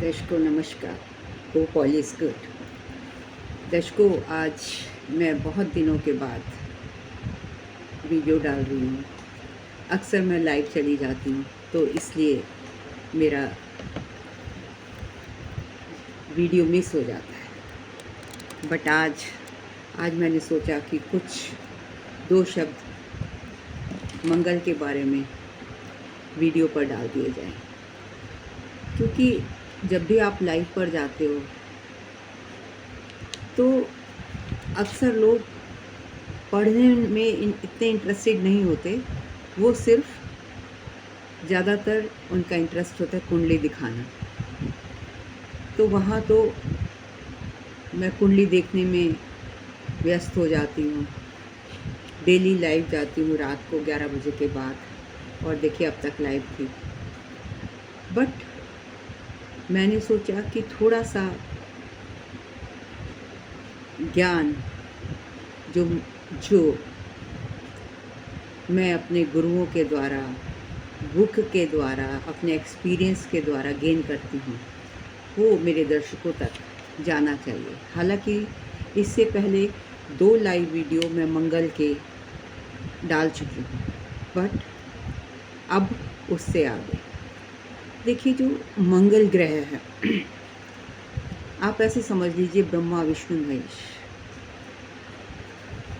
दर्शकों नमस्कार। Hope all is good. दर्शकों, आज मैं बहुत दिनों के बाद वीडियो डाल रही हूँ। अक्सर मैं लाइव चली जाती हूँ तो इसलिए मेरा वीडियो मिस हो जाता है। बट आज मैंने सोचा कि कुछ दो शब्द मंगल के बारे में वीडियो पर डाल दिए जाएं, क्योंकि जब भी आप लाइव पर जाते हो तो अक्सर लोग पढ़ने में इतने इंटरेस्टेड नहीं होते। वो सिर्फ ज़्यादातर उनका इंटरेस्ट होता है कुंडली दिखाना। तो वहाँ तो मैं कुंडली देखने में व्यस्त हो जाती हूँ। डेली लाइव जाती हूँ रात को 11 बजे के बाद, और देखिए अब तक लाइव थी। बट मैंने सोचा कि थोड़ा सा ज्ञान जो मैं अपने गुरुओं के द्वारा, बुक के द्वारा, अपने एक्सपीरियंस के द्वारा गेन करती हूँ, वो मेरे दर्शकों तक जाना चाहिए। हालांकि इससे पहले 2 लाइव वीडियो मैं मंगल के डाल चुकी हूँ, बट अब उससे आगे देखिए, जो मंगल ग्रह है आप ऐसे समझ लीजिए ब्रह्मा विष्णु महेश।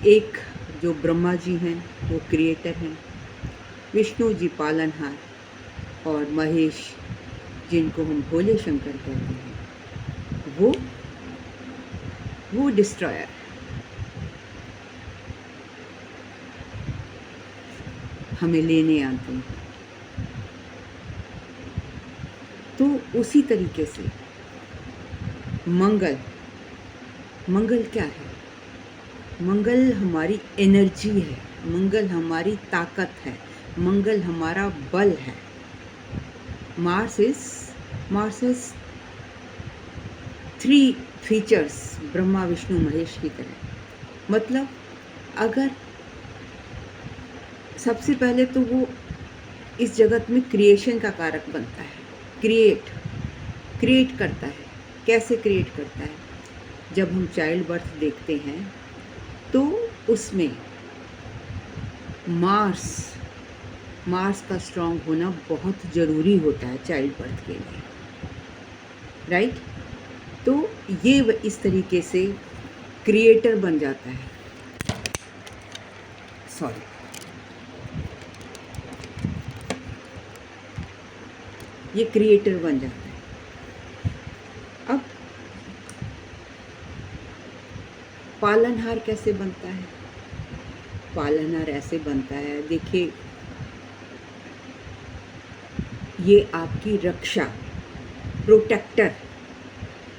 एक जो ब्रह्मा जी हैं वो क्रिएटर हैं, विष्णु जी पालनहार, और महेश जिनको हम भोले शंकर कहते हैं वो डिस्ट्रॉयर। हमें लेने आते हैं। तो उसी तरीके से मंगल क्या है? मंगल हमारी एनर्जी है, मंगल हमारी ताकत है, मंगल हमारा बल है। Mars is 3 features Brahma Vishnu Mahesh की तरह। मतलब अगर सबसे पहले तो वो इस जगत में क्रिएशन का कारक बनता है। क्रिएट करता है। कैसे क्रिएट करता है? जब हम चाइल्ड बर्थ देखते हैं तो उसमें मार्स का स्ट्रांग होना बहुत ज़रूरी होता है चाइल्ड बर्थ के लिए, राइट? तो ये इस तरीके से क्रिएटर बन जाता है। ये क्रिएटर बन जाता है। अब पालनहार कैसे बनता है? पालनहार ऐसे बनता है, देखिए, ये आपकी रक्षा, प्रोटेक्टर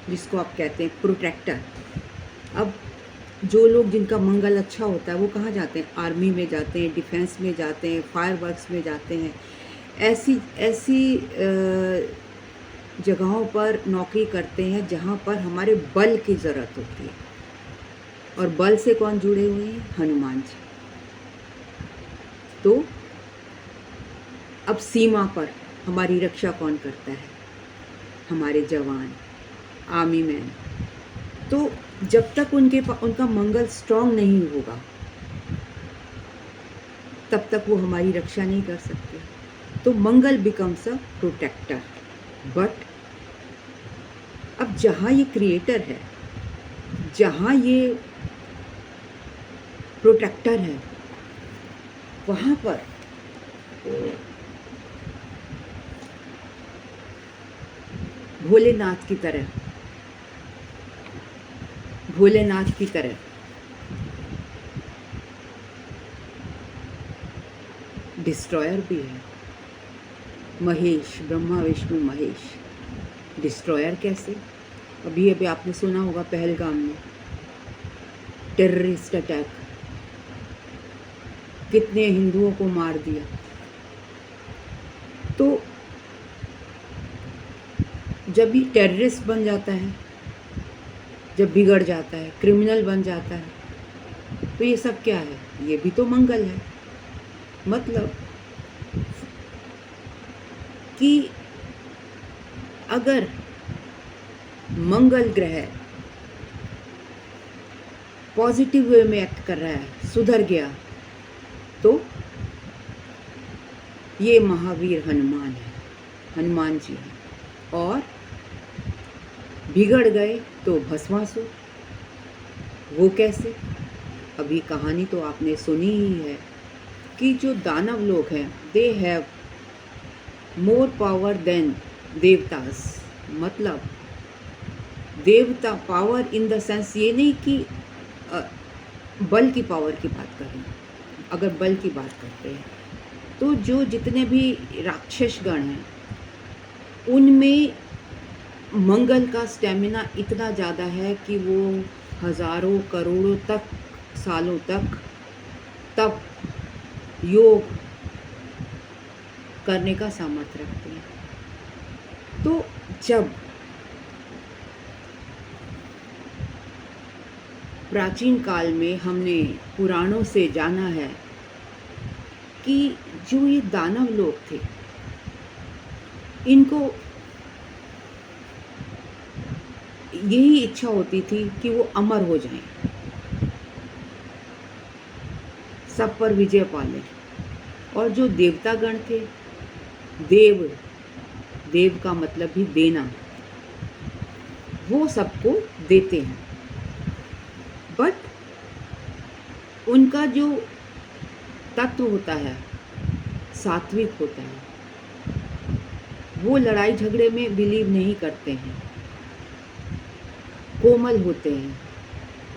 जिसको आप कहते हैं, प्रोटेक्टर। अब जो लोग जिनका मंगल अच्छा होता है वो कहाँ जाते हैं? आर्मी में जाते हैं, डिफेंस में जाते हैं, फायर वर्क्स में जाते हैं। ऐसी जगहों पर नौकरी करते हैं जहाँ पर हमारे बल की ज़रूरत होती है। और बल से कौन जुड़े हुए हैं? हनुमान जी। तो अब सीमा पर हमारी रक्षा कौन करता है? हमारे जवान, आर्मी मैन। तो जब तक उनका मंगल स्ट्रांग नहीं होगा तब तक वो हमारी रक्षा नहीं कर सकते। तो मंगल बिकम्स अ प्रोटेक्टर। बट अब जहाँ ये क्रिएटर है, जहाँ ये प्रोटेक्टर है, वहाँ पर भोलेनाथ की तरह डिस्ट्रॉयर भी है। महेश, ब्रह्मा विष्णु महेश। डिस्ट्रॉयर कैसे? अभी आपने सुना होगा पहलगाम में टेररिस्ट अटैक, कितने हिंदुओं को मार दिया। तो जब भी टेररिस्ट बन जाता है, जब बिगड़ जाता है, क्रिमिनल बन जाता है, तो ये सब क्या है? ये भी तो मंगल है। मतलब कि अगर मंगल ग्रह पॉजिटिव वे में एक्ट कर रहा है, सुधर गया, तो ये महावीर हनुमान है, हनुमान जी हैं। और बिगड़ गए तो भस्मासुर। वो कैसे? अभी कहानी तो आपने सुनी ही है कि जो दानव लोग हैं, they have more power than देवतास। मतलब देवता पावर इन द सेंस ये नहीं कि बल की पावर की बात कर रहे हैं। अगर बल की बात करते हैं तो जो जितने भी राक्षस गण हैं उनमें मंगल का स्टेमिना इतना ज़्यादा है कि वो हजारों करोड़ों तक सालों तक तप योग करने का सामर्थ्य रखते हैं। तो जब प्राचीन काल में हमने पुराणों से जाना है कि जो ये दानव लोग थे, इनको यही इच्छा होती थी कि वो अमर हो जाएं, सब पर विजय पा लें। और जो देवतागण थे, देव, देव का मतलब भी देना, वो सबको देते हैं, बट उनका जो तत्व होता है सात्विक होता है। वो लड़ाई झगड़े में बिलीव नहीं करते हैं, कोमल होते हैं,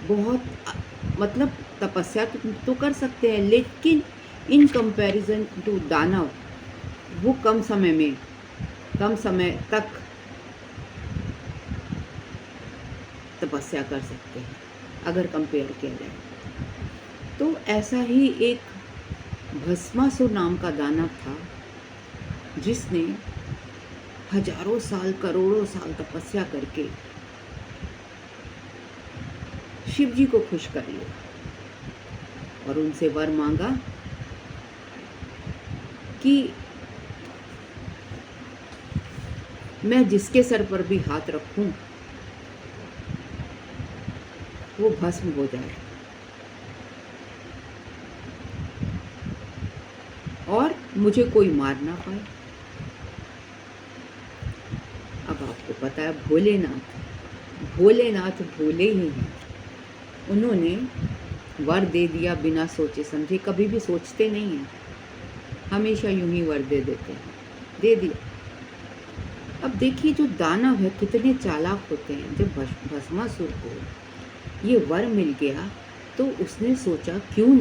बहुत मतलब तपस्या तो कर सकते हैं, लेकिन इन कंपैरिजन टू दानव वो कम समय तक तपस्या कर सकते हैं अगर कंपेयर किया जाए। तो ऐसा ही एक भस्मासुर नाम का दानव था जिसने हजारों साल करोड़ों साल तपस्या करके शिव जी को खुश कर लिया और उनसे वर मांगा कि मैं जिसके सर पर भी हाथ रखूं वो भस्म हो जाए और मुझे कोई मार ना पाए। अब आपको पता है भोलेनाथ भोले ही हैं। उन्होंने वर दे दिया बिना सोचे समझे, कभी भी सोचते नहीं हैं, हमेशा यूं ही वर दे देते हैं, दे दिया। अब देखिए जो दानव है कितने चालाक होते हैं। जब भस्मासुर को ये वर मिल गया तो उसने सोचा क्यों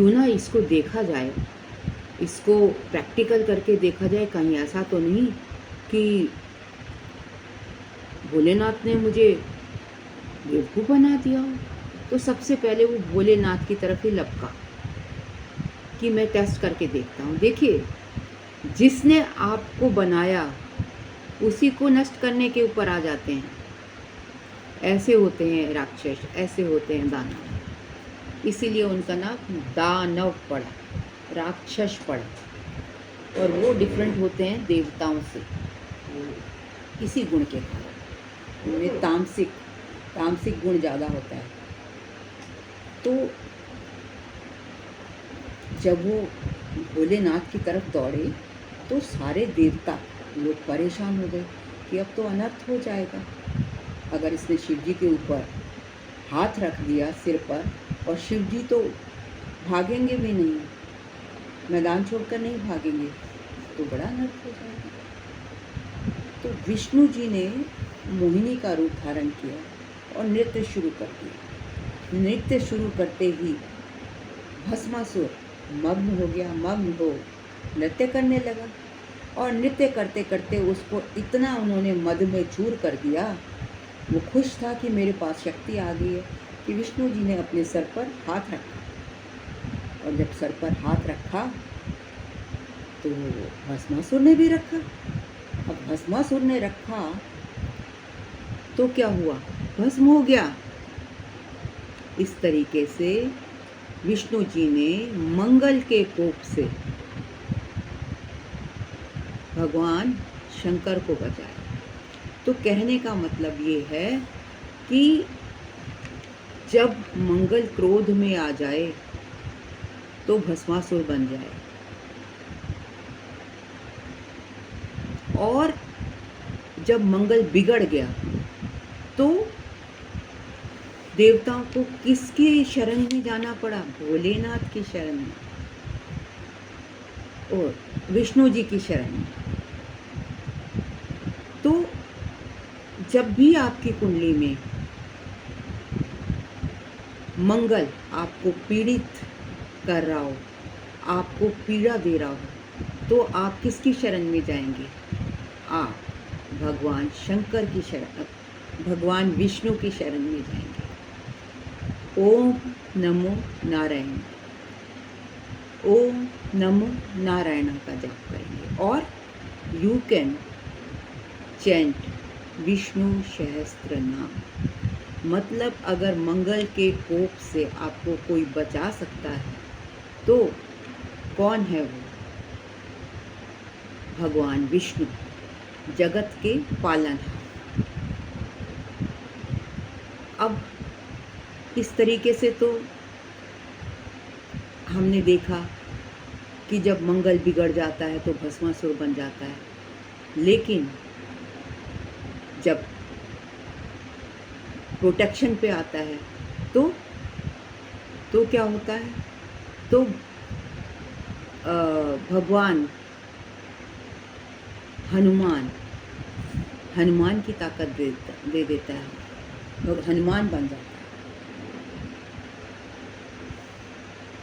ना इसको देखा जाए, इसको प्रैक्टिकल करके देखा जाए, कहीं ऐसा तो नहीं कि भोलेनाथ ने मुझे बेवकूफ़ बना दिया हो। तो सबसे पहले वो भोलेनाथ की तरफ ही लपका कि मैं टेस्ट करके देखता हूँ। देखिए जिसने आपको बनाया उसी को नष्ट करने के ऊपर आ जाते हैं। ऐसे होते हैं राक्षस, ऐसे होते हैं दानव। इसीलिए उनका नाम दानव पड़ा, राक्षस पड़ा। और वो डिफरेंट होते हैं देवताओं से इसी गुण के कारण। उनमें तामसिक गुण ज़्यादा होता है। तो जब वो भोलेनाथ की तरफ दौड़े तो सारे देवता लोग परेशान हो गए कि अब तो अनर्थ हो जाएगा। अगर इसने शिव जी के ऊपर हाथ रख दिया सिर पर, और शिव जी तो भागेंगे भी नहीं, मैदान छोड़कर नहीं भागेंगे, तो बड़ा अनर्थ हो जाएगा। तो विष्णु जी ने मोहिनी का रूप धारण किया और नृत्य शुरू कर दिया। नृत्य शुरू करते ही भस्मासुर मग्न हो नृत्य करने लगा। और नृत्य करते करते उसको इतना उन्होंने मद में चूर कर दिया, वो खुश था कि मेरे पास शक्ति आ गई है, कि विष्णु जी ने अपने सर पर हाथ रखा। और जब सर पर हाथ रखा तो भस्मासुर ने भी रखा। अब भस्मासुर ने रखा तो क्या हुआ, भस्म हो गया। इस तरीके से विष्णु जी ने मंगल के कोप से भगवान शंकर को बचाया। तो कहने का मतलब ये है कि जब मंगल क्रोध में आ जाए तो भस्मासुर बन जाए, और जब मंगल बिगड़ गया तो देवताओं को किसके शरण में जाना पड़ा? भोलेनाथ की शरण में और विष्णु जी की शरण में। तो जब भी आपकी कुंडली में मंगल आपको पीड़ित कर रहा हो, आपको पीड़ा दे रहा हो, तो आप किसकी शरण में जाएंगे? आप भगवान शंकर की शरण, भगवान विष्णु की शरण में जाएंगे। ओम नमो नारायण, ओम नमो नारायण का जाप करेंगे। और यू कैन चैंट विष्णु सहस्त्र नाम। मतलब अगर मंगल के कोप से आपको कोई बचा सकता है तो कौन है वो? भगवान विष्णु, जगत के पालनहार। अब इस तरीके से तो हमने देखा कि जब मंगल बिगड़ जाता है तो भस्मासुर बन जाता है, लेकिन जब प्रोटेक्शन पे आता है तो क्या होता है? तो भगवान हनुमान की ताकत दे देता है, हनुमान बन जाता है,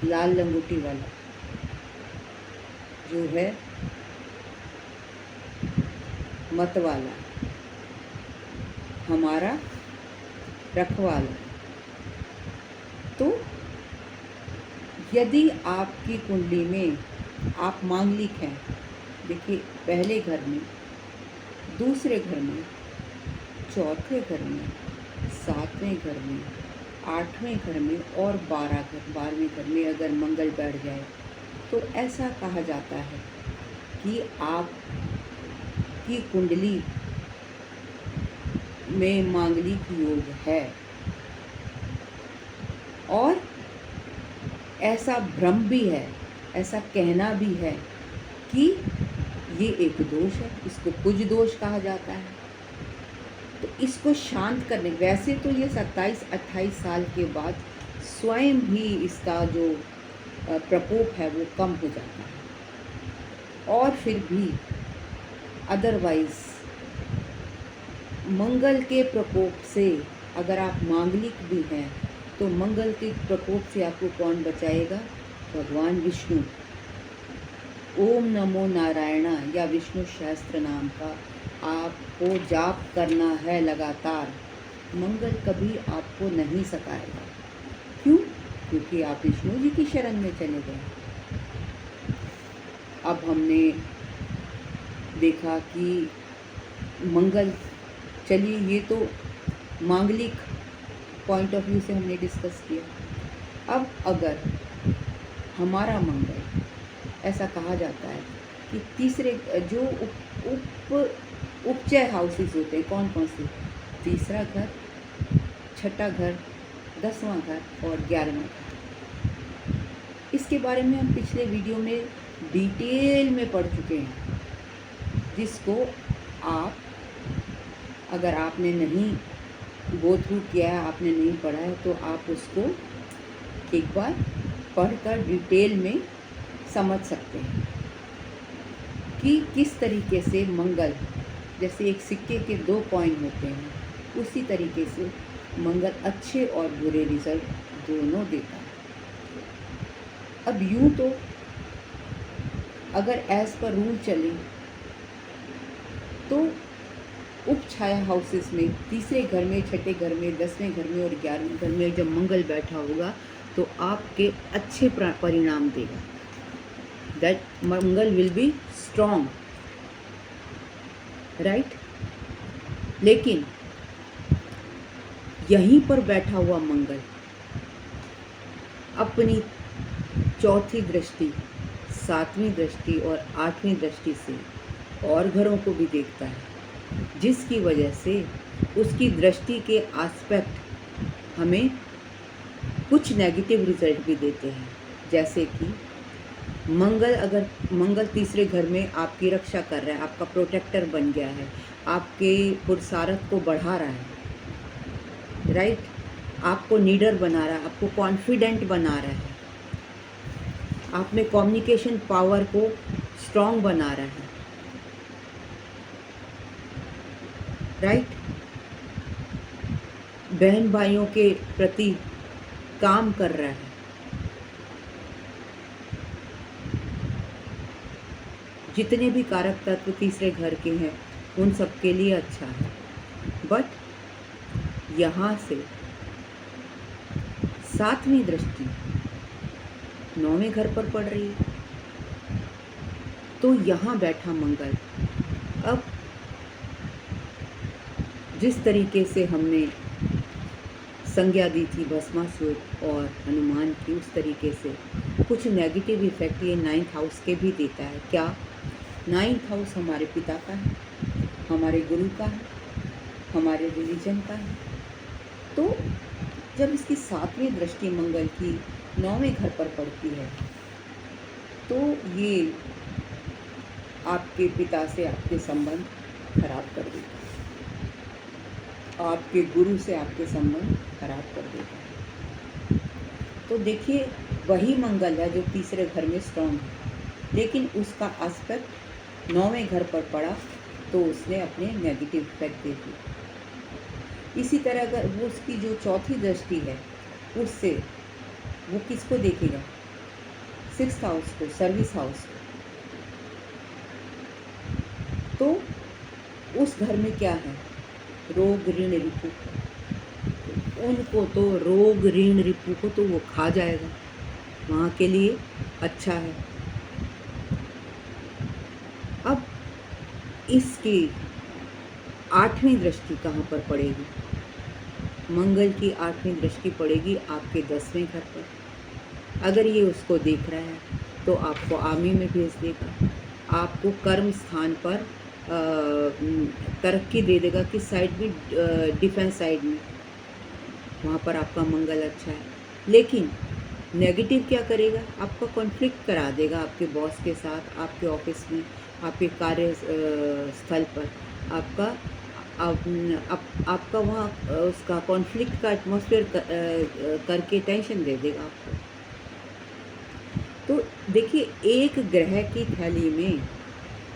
लाल लंगोटी वाला जो है, मत वाला, हमारा रखवाला। तो यदि आपकी कुंडली में आप मांगलिक हैं, देखिए पहले घर में, दूसरे घर में, चौथे घर में, सातवें घर में, आठवें घर में और 12वें घर में अगर मंगल बैठ जाए तो ऐसा कहा जाता है कि आपकी कुंडली में मांगलिक योग है। और ऐसा भ्रम भी है, ऐसा कहना भी है कि ये एक दोष है, इसको कुज दोष कहा जाता है। तो इसको शांत करने, वैसे तो ये 27-28 साल के बाद स्वयं ही इसका जो प्रकोप है वो कम हो जाता है। और फिर भी अदरवाइज मंगल के प्रकोप से अगर आप मांगलिक भी हैं तो मंगल के प्रकोप से आपको कौन बचाएगा? भगवान विष्णु। ओम नमो नारायण या विष्णु सहस्त्र नाम का आपको जाप करना है लगातार। मंगल कभी आपको नहीं सताएगा। क्यों? क्योंकि आप विष्णु जी की शरण में चले गए। अब हमने देखा कि मंगल, चलिए ये तो मांगलिक पॉइंट ऑफ व्यू से हमने डिस्कस किया। अब अगर हमारा मंगल, ऐसा कहा जाता है कि तीसरे जो उपचय हाउसेस होते हैं, कौन कौन से? तीसरा घर, छठा घर, 10वां घर और 11वां घर। इसके बारे में हम पिछले वीडियो में डिटेल में पढ़ चुके हैं, जिसको आप, अगर आपने नहीं गो थ्रू किया है, आपने नहीं पढ़ा है, तो आप उसको एक बार पढ़कर डिटेल में समझ सकते हैं कि किस तरीके से मंगल, जैसे एक सिक्के के 2 कॉइन होते हैं, उसी तरीके से मंगल अच्छे और बुरे रिजल्ट दोनों देता है। अब यूँ तो अगर एज पर रूल चले तो उपछाया हाउसेस में, तीसरे घर में, छठे घर में, 10वें घर में और 11वें घर में जब मंगल बैठा होगा तो आपके अच्छे परिणाम देगा। That Mangal will be strong, right. लेकिन यहीं पर बैठा हुआ मंगल अपनी चौथी दृष्टि, 7वीं दृष्टि और 8वीं दृष्टि से और घरों को भी देखता है, जिसकी वजह से उसकी दृष्टि के एस्पेक्ट हमें कुछ नेगेटिव रिजल्ट भी देते हैं। जैसे कि मंगल तीसरे घर में आपकी रक्षा कर रहा है, आपका प्रोटेक्टर बन गया है, आपके पुरुषार्थ को बढ़ा रहा है, राइट, आपको लीडर बना रहा है, आपको कॉन्फिडेंट बना रहा है, आप में कम्युनिकेशन पावर को स्ट्रॉन्ग बना रहा है, राइट, बहन भाइयों के प्रति काम कर रहा है, जितने भी कारक तत्व तीसरे घर के हैं उन सब के लिए अच्छा है। बट यहाँ से 7वीं दृष्टि 9वें घर पर पड़ रही है, तो यहाँ बैठा मंगल अब जिस तरीके से हमने संज्ञा दी थी भस्मासुर और हनुमान की, उस तरीके से कुछ नेगेटिव इफेक्ट ये 9th हाउस के भी देता है। क्या? 9th हाउस हमारे पिता का है, हमारे गुरु का है, हमारे रिलीजन का है। तो जब इसकी 7वीं दृष्टि मंगल की 9वें घर पर पड़ती है तो ये आपके पिता से आपके संबंध खराब कर देगा, आपके गुरु से आपके संबंध खराब कर देगा। तो देखिए वही मंगल है जो तीसरे घर में स्ट्रॉन्ग है, लेकिन उसका एस्पेक्ट 9वें घर पर पड़ा तो उसने अपने नेगेटिव इफेक्ट दे दिए। इसी तरह अगर वो उसकी जो चौथी दृष्टि है उससे वो किसको देखेगा? 6th हाउस को, सर्विस हाउस को। तो उस घर में क्या है? रोग ऋण रिपु। उनको तो रोग ऋण रिपु को तो वो खा जाएगा, वहाँ के लिए अच्छा है। अब इसकी 8वीं दृष्टि कहाँ पर पड़ेगी? मंगल की 8वीं दृष्टि पड़ेगी आपके 10वें घर पर। अगर ये उसको देख रहा है तो आपको आर्मी में भेज देगा, आपको कर्म स्थान पर तरक्की दे देगा। किस साइड में? डिफेंस साइड में, वहाँ पर आपका मंगल अच्छा है। लेकिन नेगेटिव क्या करेगा? आपका कॉन्फ्लिक्ट करा देगा आपके बॉस के साथ, आपके ऑफिस में, आपके कार्य स्थल पर। आपका वहाँ उसका कॉन्फ्लिक्ट का एटमॉस्फेयर करके टेंशन दे देगा आपको। तो देखिए एक ग्रह की थैली में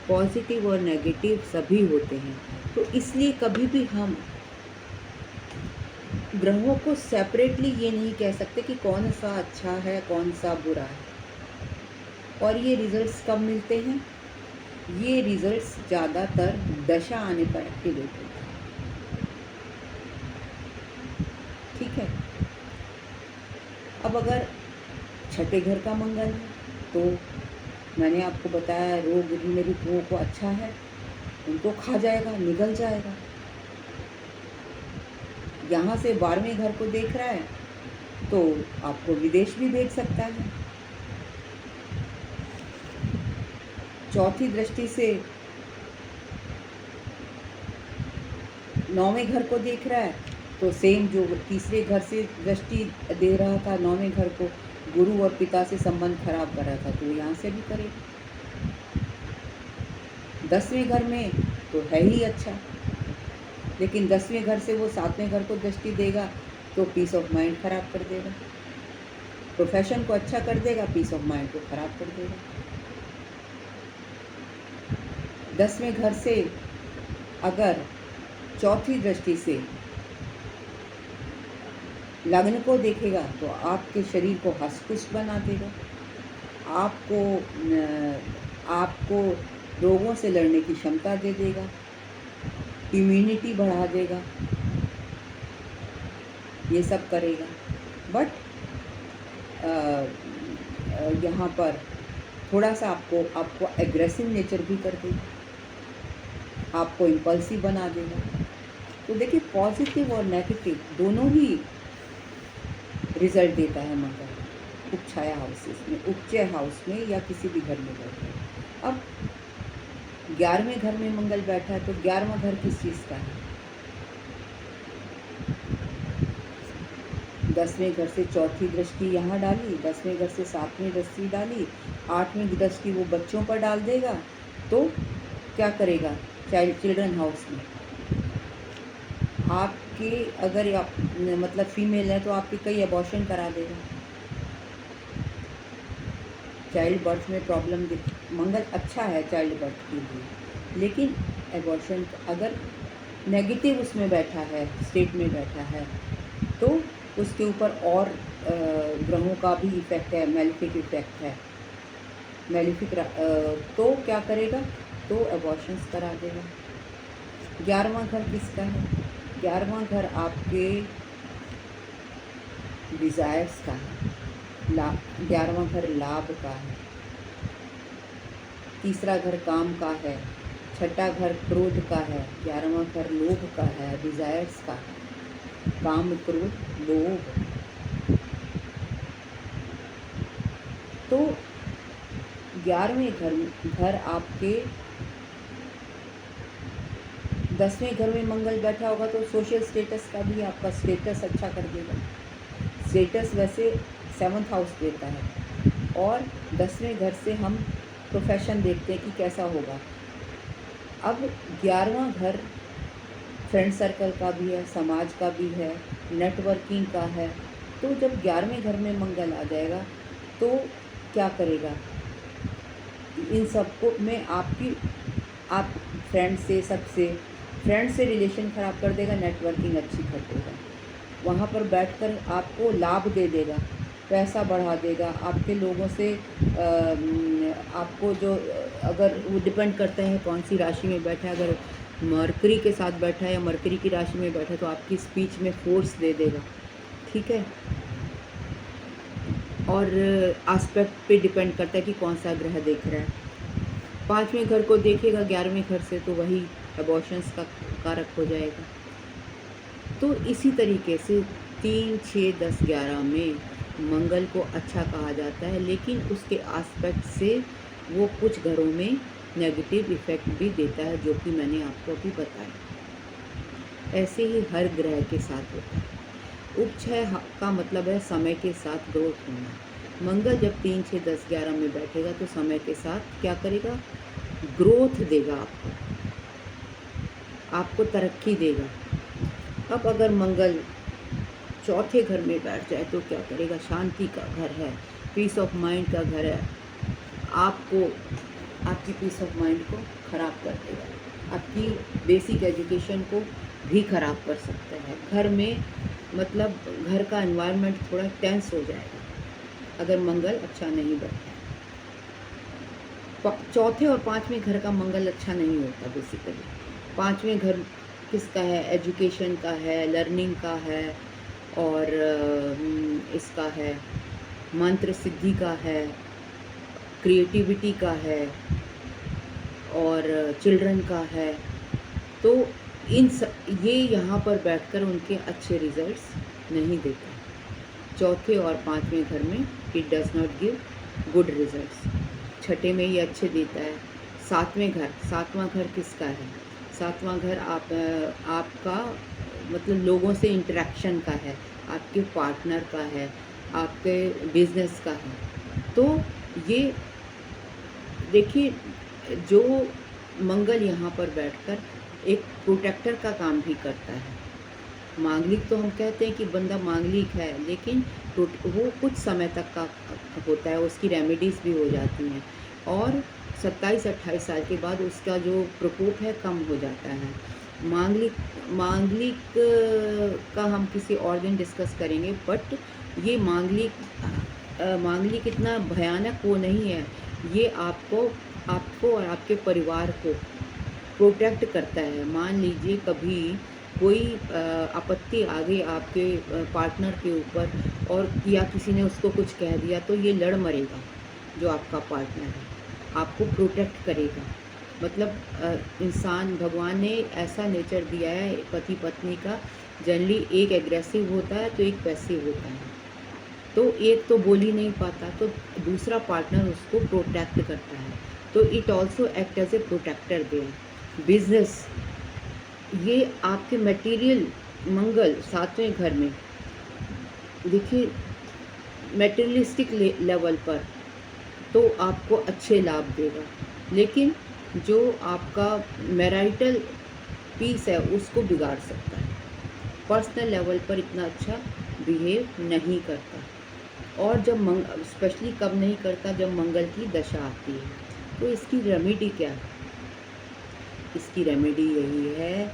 पॉजिटिव और नेगेटिव सभी होते हैं, तो इसलिए कभी भी हम ग्रहों को सेपरेटली ये नहीं कह सकते कि कौन सा अच्छा है कौन सा बुरा है। और ये रिजल्ट्स कब मिलते हैं? ये रिजल्ट्स ज़्यादातर दशा आने पर एक्टिवेट होते हैं, ठीक है। अब अगर छठे घर का मंगल है तो मैंने आपको बताया रोग ऋण रिपुओं को अच्छा है, उनको खा जाएगा, निगल जाएगा। यहाँ से 12वें घर को देख रहा है तो आपको विदेश भी भेज सकता है। चौथी दृष्टि से 9वें घर को देख रहा है तो सेम जो तीसरे घर से दृष्टि दे रहा था 9वें घर को, गुरु और पिता से संबंध खराब कर रहा था, तो यहाँ से भी करेगा। 10वें घर में तो है ही अच्छा, लेकिन 10वें घर से वो 7वें घर को दृष्टि देगा तो पीस ऑफ माइंड खराब कर देगा। प्रोफेशन को अच्छा कर देगा, पीस ऑफ माइंड को खराब कर देगा। 10वें घर से अगर चौथी दृष्टि से लग्न को देखेगा तो आपके शरीर को हष्ट-पुष्ट बना देगा, आपको रोगों से लड़ने की क्षमता दे देगा, इम्यूनिटी बढ़ा देगा, ये सब करेगा। बट यहाँ पर थोड़ा सा आपको एग्रेसिव नेचर भी कर देगा, आपको इम्पल्सिव बना देगा। तो देखिए पॉजिटिव और नेगेटिव दोनों ही रिजल्ट देता है मंगल उपछाया हाउसेस में, उपचय हाउस में या किसी भी घर में बैठे। अब 11वें घर में मंगल बैठा है तो 11वां घर किस चीज़ का है? 10वें घर से चौथी दृष्टि यहाँ डाली, 10वें घर से 7वीं दृष्टि डाली, 8वीं दृष्टि वो बच्चों पर डाल देगा, तो क्या करेगा चिल्ड्रन हाउस में? आपके अगर आप मतलब फीमेल है तो आपके कई अबॉर्शन करा देगा। चाइल्ड बर्थ में प्रॉब्लम मंगल अच्छा है चाइल्ड बर्थ के लिए, लेकिन एबॉर्शन अगर नेगेटिव उसमें बैठा है, स्टेट में बैठा है, तो उसके ऊपर और ग्रहों का भी इफ़ेक्ट है, मेलिफिक इफ़ेक्ट है। मेलिफिक तो क्या करेगा? तो एबॉर्शंस करा देगा। 11वां घर किसका है? 11वां घर आपके डिज़ायर्स का है, 11वां घर लाभ का है, तीसरा घर काम का है, छठा घर क्रोध का है, 11वां घर लोभ का है, डिज़ायर्स का है, काम क्रोध लोभ। तो 11वें घर आपके 10वें घर में मंगल बैठा होगा तो सोशल स्टेटस का भी आपका स्टेटस अच्छा कर देगा। स्टेटस वैसे 7th हाउस देता है और 10वें घर से हम प्रोफेशन देखते हैं कि कैसा होगा। अब 11वां घर फ्रेंड सर्कल का भी है, समाज का भी है, नेटवर्किंग का है। तो जब 11वें घर में मंगल आ जाएगा तो क्या करेगा? इन सबको में आप फ्रेंड से रिलेशन ख़राब कर देगा, नेटवर्किंग अच्छी कर देगा। वहाँ पर बैठकर आपको लाभ दे देगा, पैसा बढ़ा देगा, आपके लोगों से आपको जो अगर वो डिपेंड करता है कौन सी राशि में बैठा है, अगर मरकरी के साथ बैठा है या मरकरी की राशि में बैठा है तो आपकी स्पीच में फोर्स दे देगा, ठीक है। और एस्पेक्ट पे डिपेंड करता है कि कौन सा ग्रह देख रहा है। 5वें घर को देखेगा 11वें घर से तो वही एबॉर्शंस का कारक हो जाएगा। तो इसी तरीके से 3, 6, 10, 11 में मंगल को अच्छा कहा जाता है, लेकिन उसके एस्पेक्ट से वो कुछ घरों में नेगेटिव इफ़ेक्ट भी देता है, जो कि मैंने आपको अभी बताया। ऐसे ही हर ग्रह के साथ होता है। उपक्षय का मतलब है समय के साथ ग्रोथ होना। मंगल जब 3, 6, 10, 11 में बैठेगा तो समय के साथ क्या करेगा? ग्रोथ देगा, आपको तरक्की देगा। अब अगर मंगल चौथे घर में बैठ जाए तो क्या करेगा? शांति का घर है, पीस ऑफ माइंड का घर है, आपकी पीस ऑफ माइंड को ख़राब कर देगा, आपकी बेसिक एजुकेशन को भी ख़राब कर सकता है। घर में मतलब घर का एनवायरनमेंट थोड़ा टेंस हो जाएगा अगर मंगल अच्छा नहीं बैठा। चौथे और 5वें घर का मंगल अच्छा नहीं होता बेसिकली। 5वें घर किसका है? एजुकेशन का है, लर्निंग का है, और इसका है मंत्र सिद्धि का है, क्रिएटिविटी का है, और चिल्ड्रन का है। तो ये यहाँ पर बैठकर उनके अच्छे रिजल्ट्स नहीं देता। चौथे और 5वें घर में it does not give good results. छठे में ये अच्छे देता है। 7वां घर किसका है? 7वां घर आपका मतलब लोगों से इंटरेक्शन का है, आपके पार्टनर का है, आपके बिजनेस का है। तो ये देखिए, जो मंगल यहाँ पर बैठकर एक प्रोटेक्टर का काम भी करता है। मांगलिक तो हम कहते हैं कि बंदा मांगलिक है, लेकिन वो कुछ समय तक का होता है, उसकी रेमेडीज़ भी हो जाती हैं और 27-28 साल के बाद उसका जो प्रकोप है कम हो जाता है। मांगलिक का हम किसी और दिन डिस्कस करेंगे, बट ये मांगलिक इतना भयानक वो नहीं है। ये आपको और आपके परिवार को प्रोटेक्ट करता है। मान लीजिए कभी कोई आपत्ति आ गई आपके पार्टनर के ऊपर और या किसी ने उसको कुछ कह दिया, तो ये लड़ मरेगा जो आपका पार्टनर है, आपको प्रोटेक्ट करेगा। मतलब इंसान, भगवान ने ऐसा नेचर दिया है पति पत्नी का, जनरली एक एग्रेसिव होता है तो एक पैसिव होता है। तो एक तो बोल ही नहीं पाता तो दूसरा पार्टनर उसको प्रोटेक्ट करता है। तो it also act as a protector their business. ये आपके मटेरियल मंगल सातवें घर में, देखिए मटेरियलिस्टिक लेवल पर तो आपको अच्छे लाभ देगा, लेकिन जो आपका मैरिटल पीस है उसको बिगाड़ सकता है। पर्सनल लेवल पर इतना अच्छा बिहेव नहीं करता। और जब स्पेशली कब नहीं करता, जब मंगल की दशा आती है। तो इसकी रेमेडी क्या है? इसकी रेमेडी यही है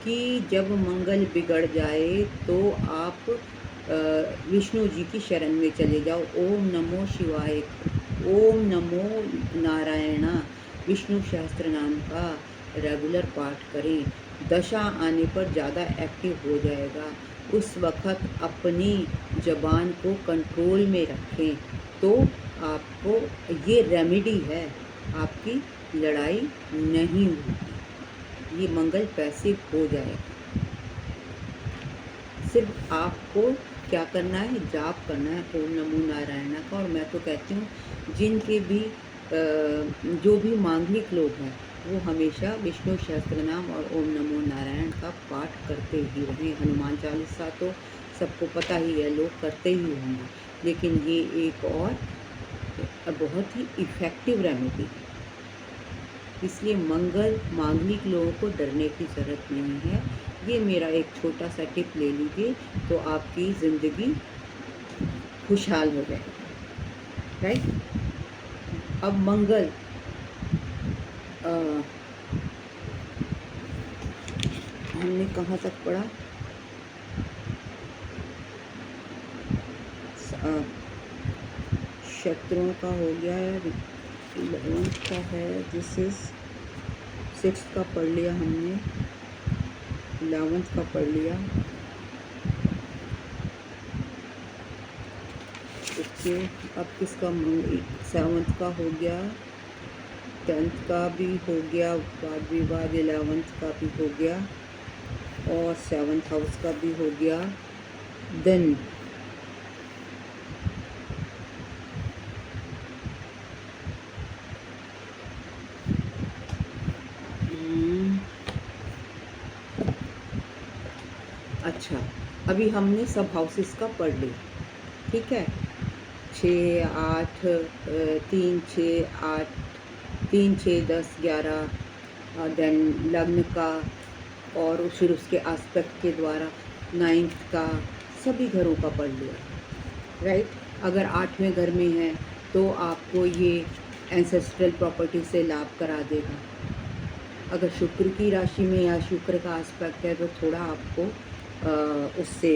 कि जब मंगल बिगड़ जाए तो आप विष्णु जी की शरण में चले जाओ। ओम नमो शिवाय, ओम नमो नारायणा, विष्णु सहस्त्र नाम का रेगुलर पाठ करें। दशा आने पर ज़्यादा एक्टिव हो जाएगा। उस वक़्त अपनी ज़बान को कंट्रोल में रखें तो आपको ये रेमेडी है, आपकी लड़ाई नहीं होगी, ये मंगल पैसिव हो जाएगा। सिर्फ आपको क्या करना है, जाप करना है ओम नमो नारायण का। और मैं तो कहती हूँ जिनके भी जो भी मांगलिक लोग हैं वो हमेशा विष्णु सहस्त्र नाम और ओम नमो नारायण का पाठ करते ही रहें। हनुमान चालीसा तो सबको पता ही है, लोग करते ही होंगे, लेकिन ये एक और बहुत ही इफ़ेक्टिव रेमेडी है। इसलिए मंगल मांगलिक लोगों को डरने की ज़रूरत नहीं है। ये मेरा एक छोटा सा टिप ले लीजिए तो आपकी ज़िंदगी खुशहाल हो जाएगी, राइट। अब मंगल हमने कहाँ तक पढ़ा? शत्रुओं का हो गया है, 11th का है, दिस इज 6th का पढ़ लिया हमने, 11th का पढ़ लिया। ओके, अब किसका? 7th का हो गया, 10th का भी हो गया, वाद विवाद 11th का भी हो गया और 7th हाउस का भी हो गया। देन अच्छा, अभी हमने सब हाउसेस का पढ़ लिया, ठीक है। 6, 8, 3, 6, 8, 3, 6, 10, 11, देन लग्न का और फिर उसके एस्पेक्ट के द्वारा 9th का, सभी घरों का पढ़ लिया, राइट। अगर 8वें घर में है तो आपको ये एंसेस्ट्रल प्रॉपर्टी से लाभ करा देगा। अगर शुक्र की राशि में या शुक्र का एस्पेक्ट है तो थोड़ा आपको उससे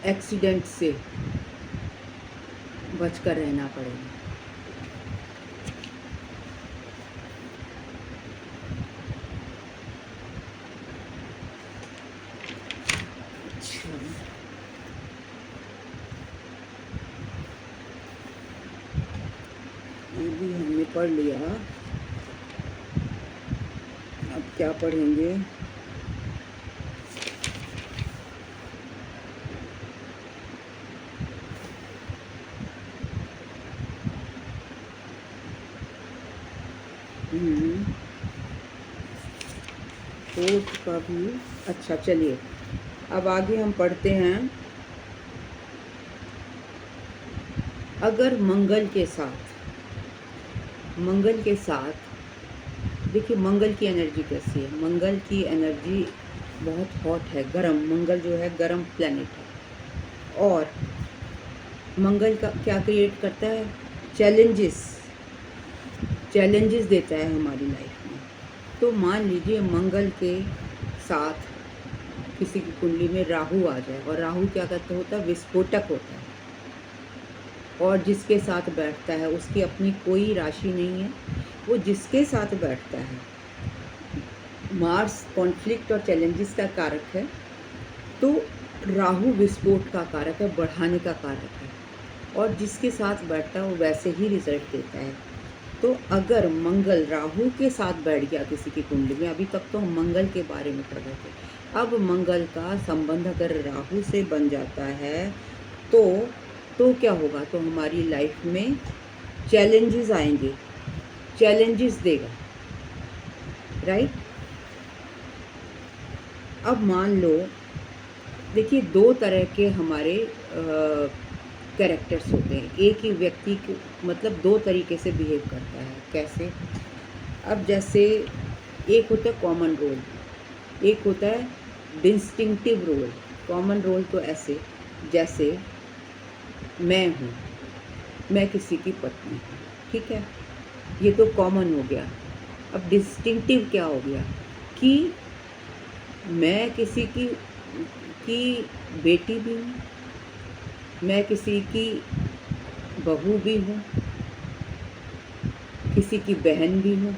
एक्सीडेंट से बचकर रहना पड़ेगा। अच्छा, ये भी हमने पढ़ लिया। अब क्या पढ़ेंगे? फोर्थ का भी। अच्छा, चलिए अब आगे हम पढ़ते हैं। अगर मंगल के साथ देखिए मंगल की एनर्जी कैसी है। मंगल की एनर्जी बहुत हॉट है, गरम। मंगल जो है गरम प्लैनेट है और मंगल का क्या क्रिएट करता है? चैलेंजेस देता है हमारी लाइफ में। तो मान लीजिए मंगल के साथ किसी की कुंडली में राहु आ जाए, और राहु क्या करता होता है? विस्फोटक होता है। और जिसके साथ बैठता है उसकी अपनी कोई राशि नहीं है, वो जिसके साथ बैठता है। मार्स कॉन्फ्लिक्ट और चैलेंजेस का कारक है, तो राहु विस्फोट का कारक है, बढ़ाने का कारक है। और जिसके साथ बैठता है वो वैसे ही रिजल्ट देता है। तो अगर मंगल राहु के साथ बैठ गया किसी की कुंडली में, अभी तक तो हम मंगल के बारे में पढ़ रहे थे, अब मंगल का संबंध अगर राहु से बन जाता है तो तो क्या होगा, तो हमारी लाइफ में चैलेंजेस आएंगे, चैलेंजेस देगा, राइट। अब मान लो, देखिए दो तरह के हमारे कैरेक्टर्स होते हैं। एक ही व्यक्ति मतलब दो तरीके से बिहेव करता है। कैसे? अब जैसे एक होता है कॉमन रोल, एक होता है डिस्टिंक्टिव रोल। कॉमन रोल तो ऐसे, जैसे मैं हूँ, मैं किसी की पत्नी हूँ, ठीक है, ये तो कॉमन हो गया। अब डिस्टिंक्टिव क्या हो गया कि मैं किसी की बेटी भी हूँ, मैं किसी की बहू भी हूँ, किसी की बहन भी हूँ।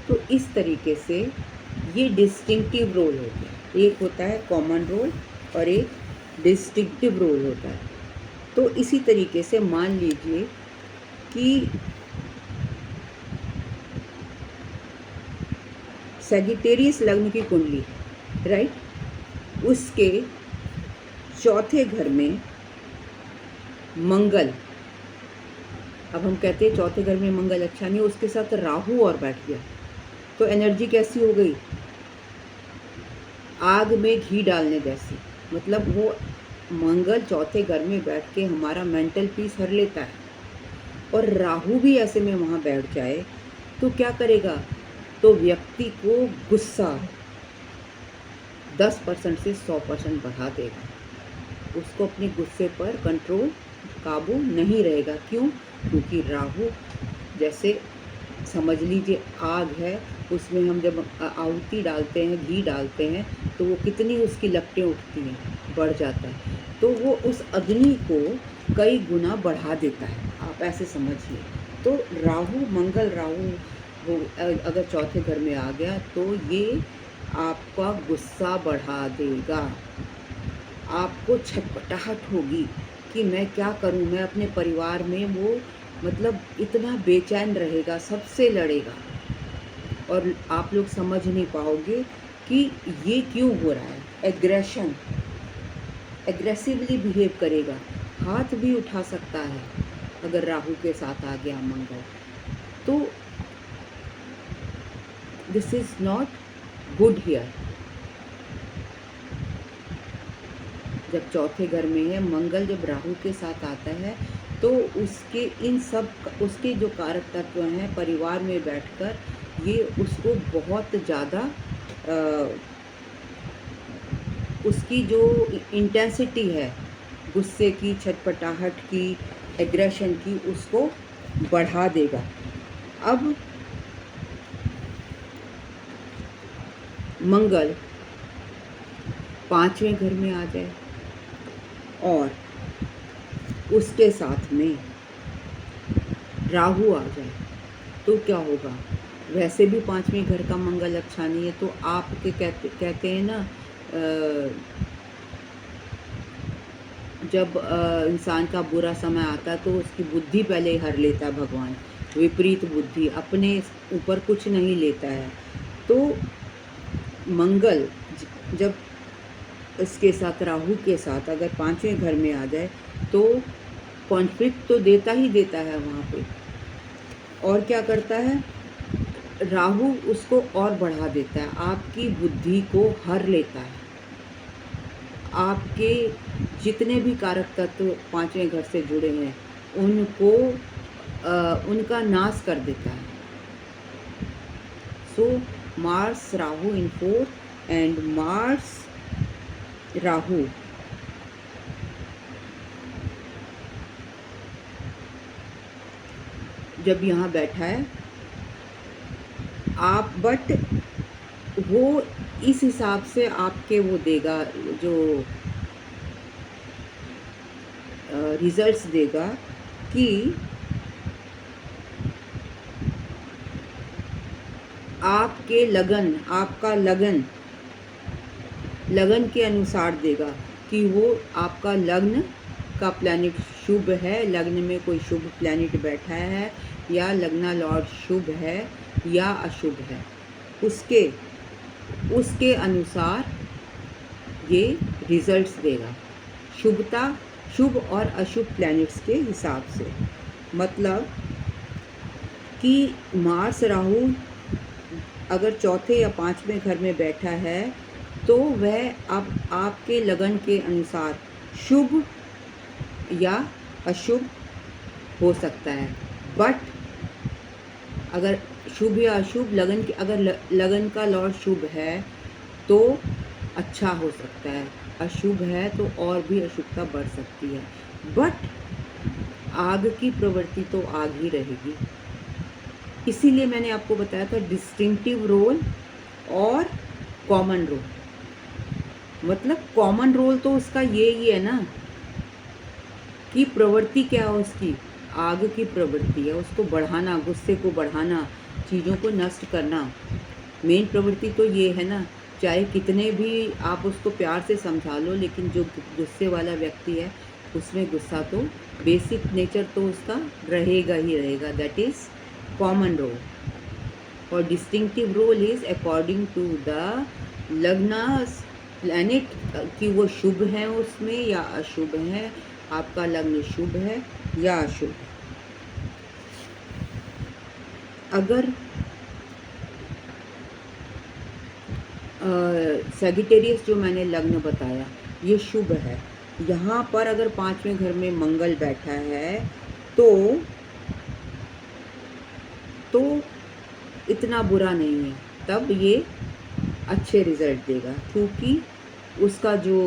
तो इस तरीके से ये डिस्टिंक्टिव रोल हो गया। एक होता है कॉमन रोल और एक डिस्टिंक्टिव रोल होता है। तो इसी तरीके से मान लीजिए कि सैजिटेरियस लग्न की कुंडली, राइट, उसके चौथे घर में मंगल, अब हम कहते हैं चौथे घर में मंगल अच्छा नहीं, उसके साथ राहु और बैठ गया, तो एनर्जी कैसी हो गई, आग में घी डालने जैसी। मतलब वो मंगल चौथे घर में बैठ के हमारा मेंटल पीस हर लेता है, और राहु भी ऐसे में वहाँ बैठ जाए तो क्या करेगा, तो व्यक्ति को गुस्सा 10% से 100% बढ़ा देगा। उसको अपने गुस्से पर कंट्रोल, काबू नहीं रहेगा। क्यों? क्योंकि राहु जैसे समझ लीजिए आग है, उसमें हम जब आहुति डालते हैं, घी डालते हैं, तो वो कितनी उसकी लपटें उठती हैं, बढ़ जाता है, तो वो उस अग्नि को कई गुना बढ़ा देता है। आप ऐसे समझिए। तो राहु, मंगल राहु वो अगर चौथे घर में आ गया तो ये आपका गुस्सा बढ़ा देगा, आपको छटपटाहट होगी कि मैं क्या करूं, मैं अपने परिवार में वो मतलब इतना बेचैन रहेगा, सबसे लड़ेगा, और आप लोग समझ नहीं पाओगे कि ये क्यों हो रहा है। एग्रेशन, एग्रेसिवली बिहेव करेगा, हाथ भी उठा सकता है अगर राहु के साथ आ गया मंगल। तो this is not good here. जब चौथे घर में है मंगल, जब राहु के साथ आता है तो उसके इन सब उसके जो कारक तत्व हैं परिवार में बैठकर ये उसको बहुत ज़्यादा उसकी जो इंटेंसिटी है गुस्से की, छटपटाहट की, एग्रेशन की, उसको बढ़ा देगा। अब मंगल पांचवें घर में आ जाए और उसके साथ में राहु आ जाए तो क्या होगा। वैसे भी पांचवें घर का मंगल अच्छा नहीं है, तो आपके कहते हैं ना, जब इंसान का बुरा समय आता है तो उसकी बुद्धि पहले हर लेता है भगवान, विपरीत बुद्धि, अपने ऊपर कुछ नहीं लेता है। तो मंगल जब इसके साथ, राहु के साथ अगर पांचवें घर में आ जाए तो कॉन्फ्लिक्ट तो देता ही देता है वहाँ पे, और क्या करता है, राहु उसको और बढ़ा देता है, आपकी बुद्धि को हर लेता है, आपके जितने भी कारक तत्व पांचवें घर से जुड़े हैं उनको उनका नाश कर देता है। So Mars Rahu in 4 and Mars Rahu जब यहाँ बैठा है आप, बट वो इस हिसाब से आपके वो देगा, जो रिजल्ट्स देगा कि आपके लगन, आपका लगन के अनुसार देगा कि वो आपका लग्न का प्लैनेट शुभ है, लग्न में कोई शुभ प्लैनेट बैठा है, या लग्ना लॉर्ड शुभ है या अशुभ है, उसके अनुसार ये रिजल्ट्स देगा। शुभता शुभ और अशुभ प्लैनेट्स के हिसाब से। मतलब कि मार्स राहु अगर चौथे या पाँचवें घर में बैठा है तो वह अब आपके लगन के अनुसार शुभ या अशुभ हो सकता है। बट अगर शुभ या अशुभ लगन की, अगर लगन का लॉर्ड शुभ है तो अच्छा हो सकता है, अशुभ है तो और भी अशुभता बढ़ सकती है। बट आग की प्रवृत्ति तो आग ही रहेगी। इसीलिए मैंने आपको बताया था डिस्टिंक्टिव रोल और कॉमन रोल। मतलब कॉमन रोल तो उसका ये ही है ना कि प्रवृत्ति क्या है उसकी, आग की प्रवृत्ति है, उसको बढ़ाना, गुस्से को बढ़ाना, चीज़ों को नष्ट करना। मेन प्रवृत्ति तो ये है ना, चाहे कितने भी आप उसको प्यार से समझा लो, लेकिन जो गुस्से वाला व्यक्ति है उसमें गुस्सा तो बेसिक नेचर तो उसका रहेगा ही रहेगा। That is common role. और distinctive role is according to the लग्नास प्लैनेट कि वो शुभ है उसमें या अशुभ है, आपका लग्न शुभ है या अशुभ है। अगर सैजिटेरियस जो मैंने लग्न बताया ये शुभ है, यहाँ पर अगर पाँचवें घर में मंगल बैठा है तो इतना बुरा नहीं है, तब ये अच्छे रिजल्ट देगा क्योंकि उसका जो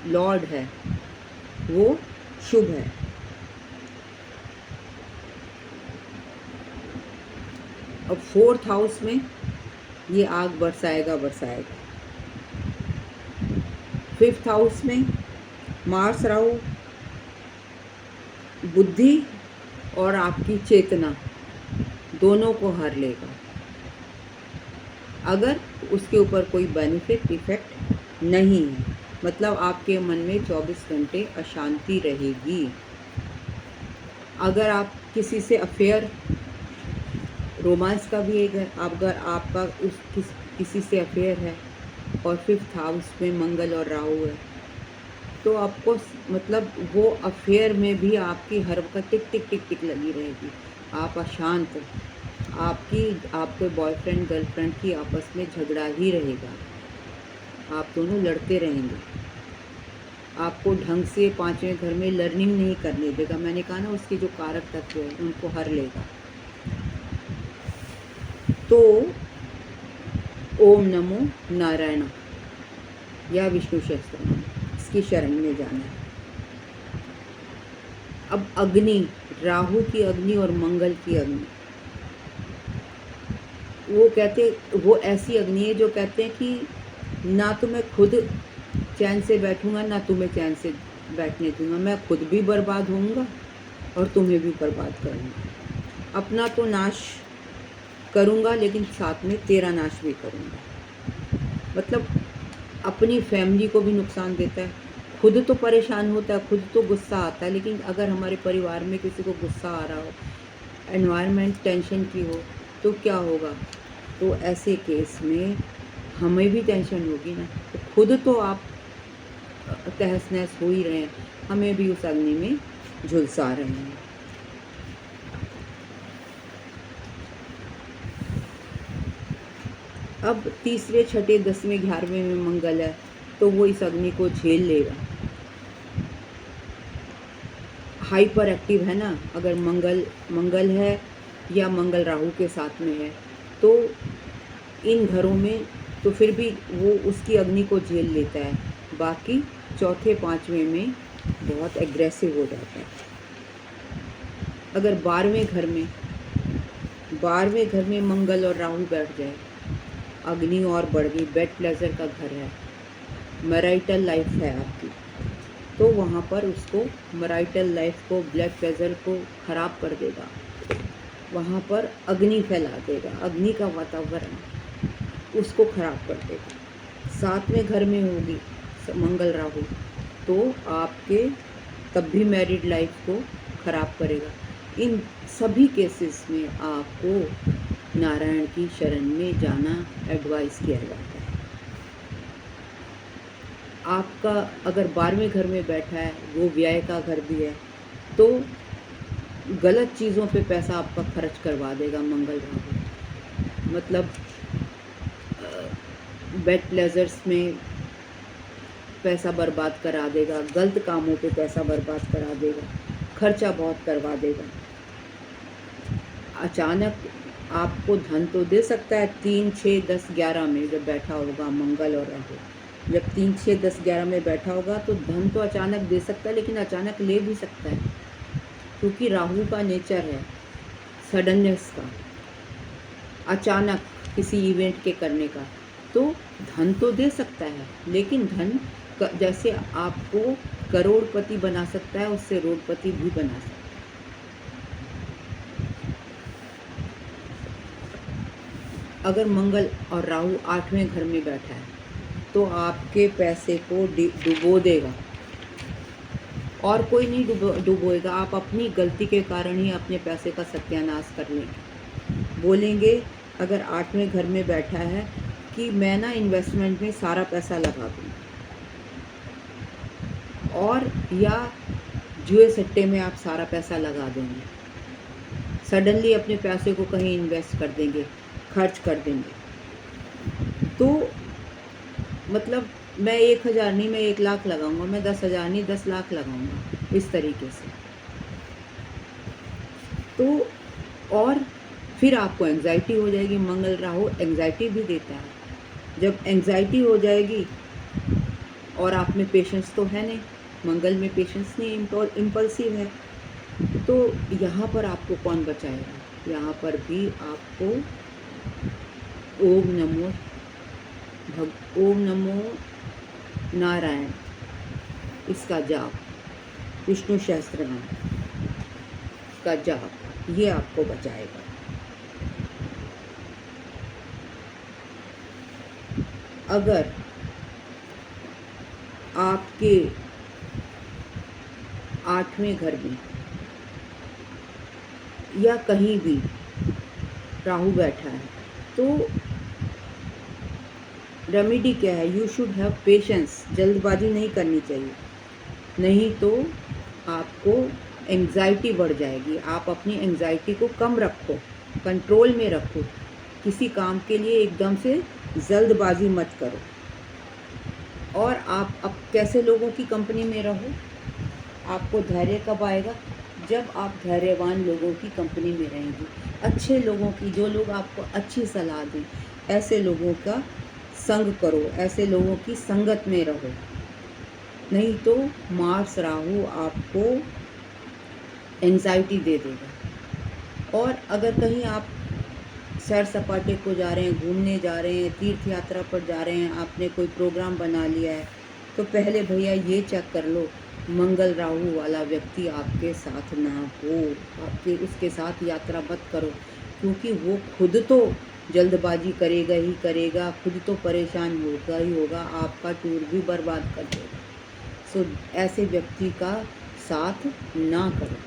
लॉर्ड है वो शुभ है। अब 4th हाउस में ये आग बरसाएगा। 5th हाउस में मार्स राहु बुद्धि और आपकी चेतना दोनों को हर लेगा अगर उसके ऊपर कोई बेनिफिट इफेक्ट नहीं है। मतलब आपके मन में 24 घंटे अशांति रहेगी। अगर आप किसी से अफेयर, रोमांस का भी एक है, अगर आपका किसी से अफेयर है और 5th हाउस में मंगल और राहु है तो आपको मतलब वो अफेयर में भी आपकी हर वक्त टिक टिक टिक टिक लगी रहेगी। आप अशांत, आपके बॉयफ्रेंड गर्लफ्रेंड की आपस में झगड़ा ही रहेगा, आप दोनों लड़ते रहेंगे। आपको ढंग से पाँचवें घर में लर्निंग नहीं करने देगा। मैंने कहा ना उसके जो कारक तत्व है उनको हर लेगा। तो ओम नमो नारायण या विष्णु सहस्त्रनाम इसकी शरण में जाना है। अब अग्नि, राहु की अग्नि और मंगल की अग्नि, वो ऐसी अग्नि है जो कहते हैं कि ना तो मैं खुद चैन से बैठूंगा ना तुम्हें चैन से बैठने दूंगा, मैं खुद भी बर्बाद होऊंगा और तुम्हें भी बर्बाद करूंगा। अपना तो नाश करूंगा लेकिन साथ में तेरा नाश भी करूंगा। मतलब अपनी फैमिली को भी नुकसान देता है, खुद तो परेशान होता है, खुद तो गुस्सा आता है, लेकिन अगर हमारे परिवार में किसी को गुस्सा आ रहा हो, एनवायरनमेंट टेंशन की हो तो क्या होगा? तो ऐसे केस में हमें भी टेंशन होगी ना। तो खुद तो आप तहस नहस हो ही रहे हैं, हमें भी उस अग्नि में झुलसा रहे हैं। अब तीसरे, छठे, 10वें, 11वें में मंगल है तो वो इस अग्नि को झेल लेगा। हाइपर एक्टिव है ना, अगर मंगल है या मंगल राहु के साथ में है तो इन घरों में तो फिर भी वो उसकी अग्नि को झेल लेता है। बाकी चौथे, पाँचवें में बहुत एग्रेसिव हो जाता है। अगर 12वें घर में मंगल और राहु बैठ जाए, अग्नि और बढ़ गई, बेड प्लेजर का घर है, मैरिटल लाइफ है आपकी, तो वहाँ पर उसको मैरिटल लाइफ को, ब्लड प्रेशर को ख़राब कर देगा, वहाँ पर अग्नि फैला देगा, अग्नि का वातावरण उसको ख़राब कर देगा। 7वें घर में होगी मंगल राहु तो आपके तब भी मैरिड लाइफ को ख़राब करेगा। इन सभी केसेस में आपको नारायण की शरण में जाना एडवाइस किया जाता है। आपका अगर 12वें घर में बैठा है, वो व्यय का घर भी है, तो गलत चीज़ों पे पैसा आपका खर्च करवा देगा मंगल राहु। मतलब बेड प्लेजर्स में पैसा बर्बाद करा देगा, गलत कामों पे पैसा बर्बाद करा देगा, खर्चा बहुत करवा देगा। अचानक आपको धन तो दे सकता है 3, 6, 10, 11 में जब बैठा होगा मंगल और राहु। जब 3, 6, 10, 11 में बैठा होगा तो धन तो अचानक दे सकता है, लेकिन अचानक ले भी सकता है, क्योंकि राहु का नेचर है सडननेस का, अचानक किसी इवेंट के करने का। तो धन तो दे सकता है, लेकिन धन जैसे आपको करोड़पति बना सकता है, उससे रोडपति भी बना सकता है। अगर मंगल और राहु 8वें घर में बैठा है तो आपके पैसे को डुबो देगा, और कोई नहीं डुबोएगा। आप अपनी गलती के कारण ही अपने पैसे का सत्यानाश कर लेंगे। बोलेंगे अगर 8वें घर में बैठा है कि मैं ना इन्वेस्टमेंट में सारा पैसा लगा दूँ, और या जुए सट्टे में आप सारा पैसा लगा देंगे, सडनली अपने पैसे को कहीं इन्वेस्ट कर देंगे, खर्च कर देंगे। तो मतलब मैं 1,000 नहीं, मैं 1 लाख लगाऊंगा, मैं 10,000 नहीं 10 लाख लगाऊंगा, इस तरीके से। तो और फिर आपको एंग्जाइटी हो जाएगी। मंगल राहु एंग्जाइटी भी देता है। जब एंग्जाइटी हो जाएगी और आप में पेशेंस तो है नहीं, मंगल में पेशेंस नहीं, इम्पल्सिव है, तो यहाँ पर आपको कौन बचाएगा? यहाँ पर भी आपको ओम नमो नारायण इसका जाप, विष्णु सहस्त्रनाम का जाप, ये आपको बचाएगा। अगर आपके 8वें घर में या कहीं भी राहु बैठा है तो रेमेडी क्या है? यू शुड हैव पेशेंस, जल्दबाजी नहीं करनी चाहिए, नहीं तो आपको एंग्जाइटी बढ़ जाएगी। आप अपनी एंग्जाइटी को कम रखो, कंट्रोल में रखो। किसी काम के लिए एकदम से जल्दबाजी मत करो। और आप अब कैसे लोगों की कंपनी में रहो? आपको धैर्य कब आएगा? जब आप धैर्यवान लोगों की कंपनी में रहेंगे, अच्छे लोगों की, जो लोग आपको अच्छी सलाह दें, ऐसे लोगों का संग करो, ऐसे लोगों की संगत में रहो। नहीं तो मार्स राहु आपको एंजाइटी दे देगा। और अगर कहीं आप सैर सपाटे को जा रहे हैं, घूमने जा रहे हैं, तीर्थ यात्रा पर जा रहे हैं, आपने कोई प्रोग्राम बना लिया है, तो पहले भैया ये चेक कर लो मंगल राहु वाला व्यक्ति आपके साथ ना हो। आपके उसके साथ यात्रा मत करो, क्योंकि वो खुद तो जल्दबाजी करेगा ही करेगा, खुद तो परेशान होगा ही होगा, आपका टूर भी बर्बाद कर देगा। सो ऐसे व्यक्ति का साथ ना करो।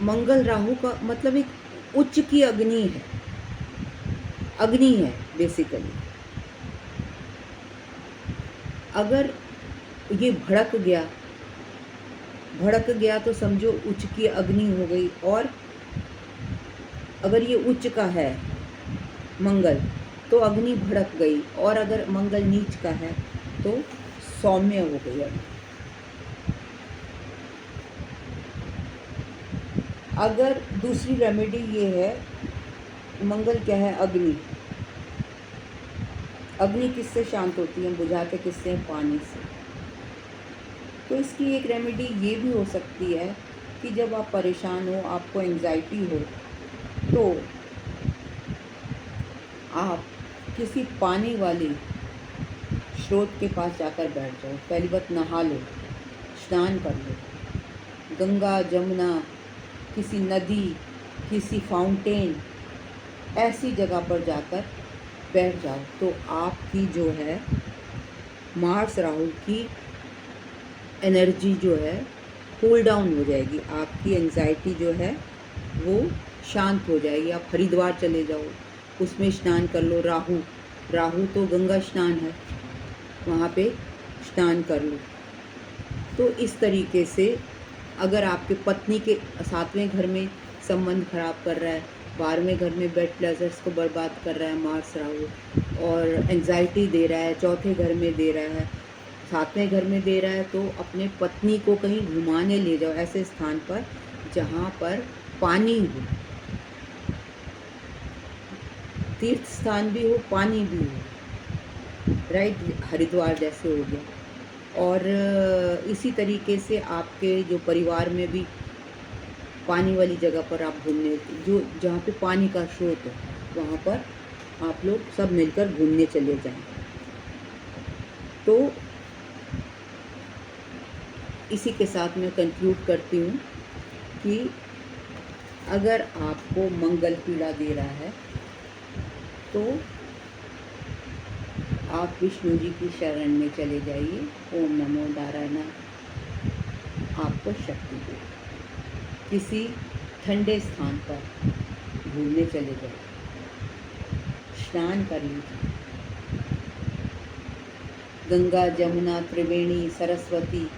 मंगल राहु का मतलब एक उच्च की अग्नि है, अग्नि है बेसिकली। अगर ये भड़क गया तो समझो उच्च की अग्नि हो गई। और अगर ये उच्च का है मंगल तो अग्नि भड़क गई, और अगर मंगल नीच का है तो सौम्य हो गई अग्नि। अगर दूसरी रेमेडी ये है, मंगल क्या है? अग्नि। अग्नि किससे शांत होती है? बुझाते किससे? पानी से। तो इसकी एक रेमेडी ये भी हो सकती है कि जब आप परेशान हो, आपको एंग्जाइटी हो, तो आप किसी पानी वाली स्रोत के पास जाकर बैठ जाओ। पहली बात, नहा लो, स्नान कर लो, गंगा जमुना, किसी नदी, किसी फाउंटेन, ऐसी जगह पर जाकर बैठ जाओ। तो आपकी जो है मार्स राहु की एनर्जी जो है कूल डाउन हो जाएगी, आपकी एंजाइटी जो है वो शांत हो जाएगी। आप हरिद्वार चले जाओ, उसमें स्नान कर लो, राहु राहु तो गंगा स्नान है, वहाँ पे स्नान कर लो। तो इस तरीके से अगर आपके पत्नी के 7वें घर में संबंध खराब कर रहा है, 12वें घर में बेड प्लेजर्स को बर्बाद कर रहा है मार्स राहु, और एंजाइटी दे रहा है, चौथे घर में दे रहा है, 7वें घर में दे रहा है, तो अपने पत्नी को कहीं घुमाने ले जाओ, ऐसे स्थान पर जहाँ पर पानी हो, तीर्थ स्थान भी हो, पानी भी हो, राइट, हरिद्वार जैसे हो गया। और इसी तरीके से आपके जो परिवार में भी पानी वाली जगह पर आप घूमने, जो जहाँ पे पानी का स्रोत हो, वहाँ पर आप लोग सब मिलकर घूमने चले जाएं। तो इसी के साथ मैं कंक्लूड करती हूँ कि अगर आपको मंगल पीड़ा दे रहा है तो आप विष्णु जी की शरण में चले जाइए। ओम नमो नारायण आपको शक्ति दे। किसी ठंडे स्थान पर घूमने चले जाइए, स्नान कर लीजिए। गंगा, जमुना, त्रिवेणी, सरस्वती,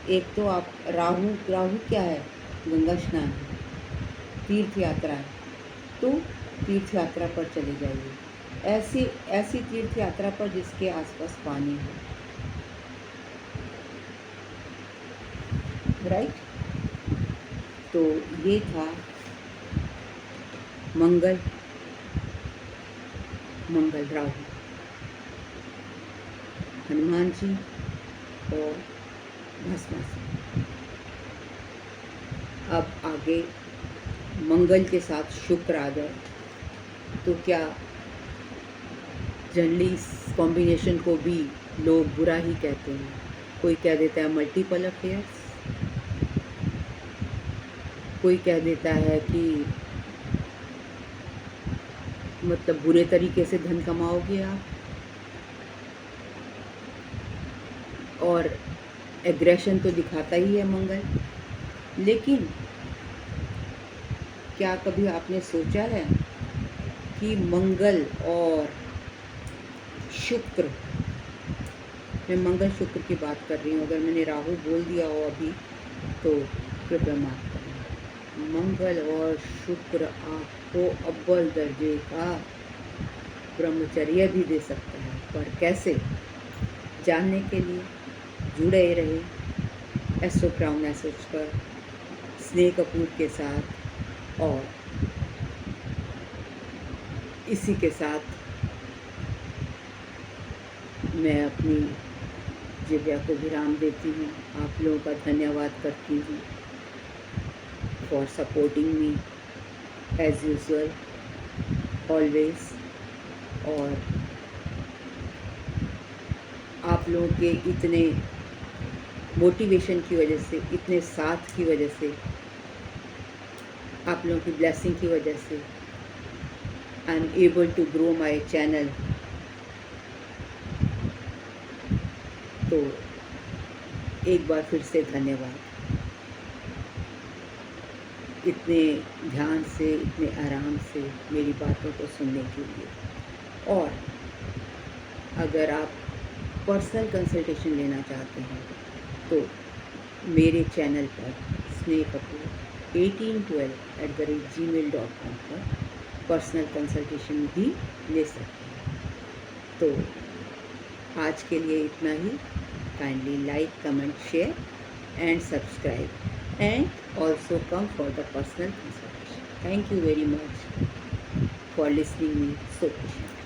एक तो आप राहु क्या है? गंगा स्नान है, तीर्थ यात्रा है, तो तीर्थ यात्रा पर चले जाइए। ऐसी तीर्थ यात्रा पर जिसके आसपास पानी हो, राइट। तो ये था मंगल राहु, हनुमान जी और भस्मासुर। अब आगे मंगल के साथ शुक्र आ जाए तो क्या जनरली इस कॉम्बिनेशन को भी लोग बुरा ही कहते हैं। कोई कह देता है मल्टीपल अफेयर्स, कोई कह देता है कि मतलब बुरे तरीके से धन कमाओगे आप, और एग्रेशन तो दिखाता ही है मंगल। लेकिन क्या कभी आपने सोचा है कि मंगल और शुक्र, मैं मंगल शुक्र की बात कर रही हूँ, अगर मैंने राहु बोल दिया हो अभी तो कृपया माफ करें। मंगल और शुक्र आपको अव्वल दर्जे का ब्रह्मचर्य भी दे सकता है, पर कैसे, जानने के लिए जुड़े रहे एस्ट्रो क्राउन एसेट्स पर स्नेह कपूर के साथ। और इसी के साथ मैं अपनी जिव्या को विराम देती हूँ। आप लोगों का धन्यवाद करती हूँ for supporting me as usual always. और आप लोगों के इतने मोटिवेशन की वजह से, इतने साथ की वजह से, आप लोगों की ब्लेसिंग की वजह से I am able to grow my channel. तो एक बार फिर से धन्यवाद इतने ध्यान से, इतने आराम से मेरी बातों को सुनने के लिए। और अगर आप पर्सनल कंसल्टेशन लेना चाहते हैं तो मेरे चैनल पर स्नेह कपूर 1812@gmail.com पर पर्सनल कंसल्टेशन भी ले सकते हैं। तो आज के लिए इतना ही। Kindly like, comment, share and subscribe and also come for the personal consultation. Thank you very much for listening me so patiently.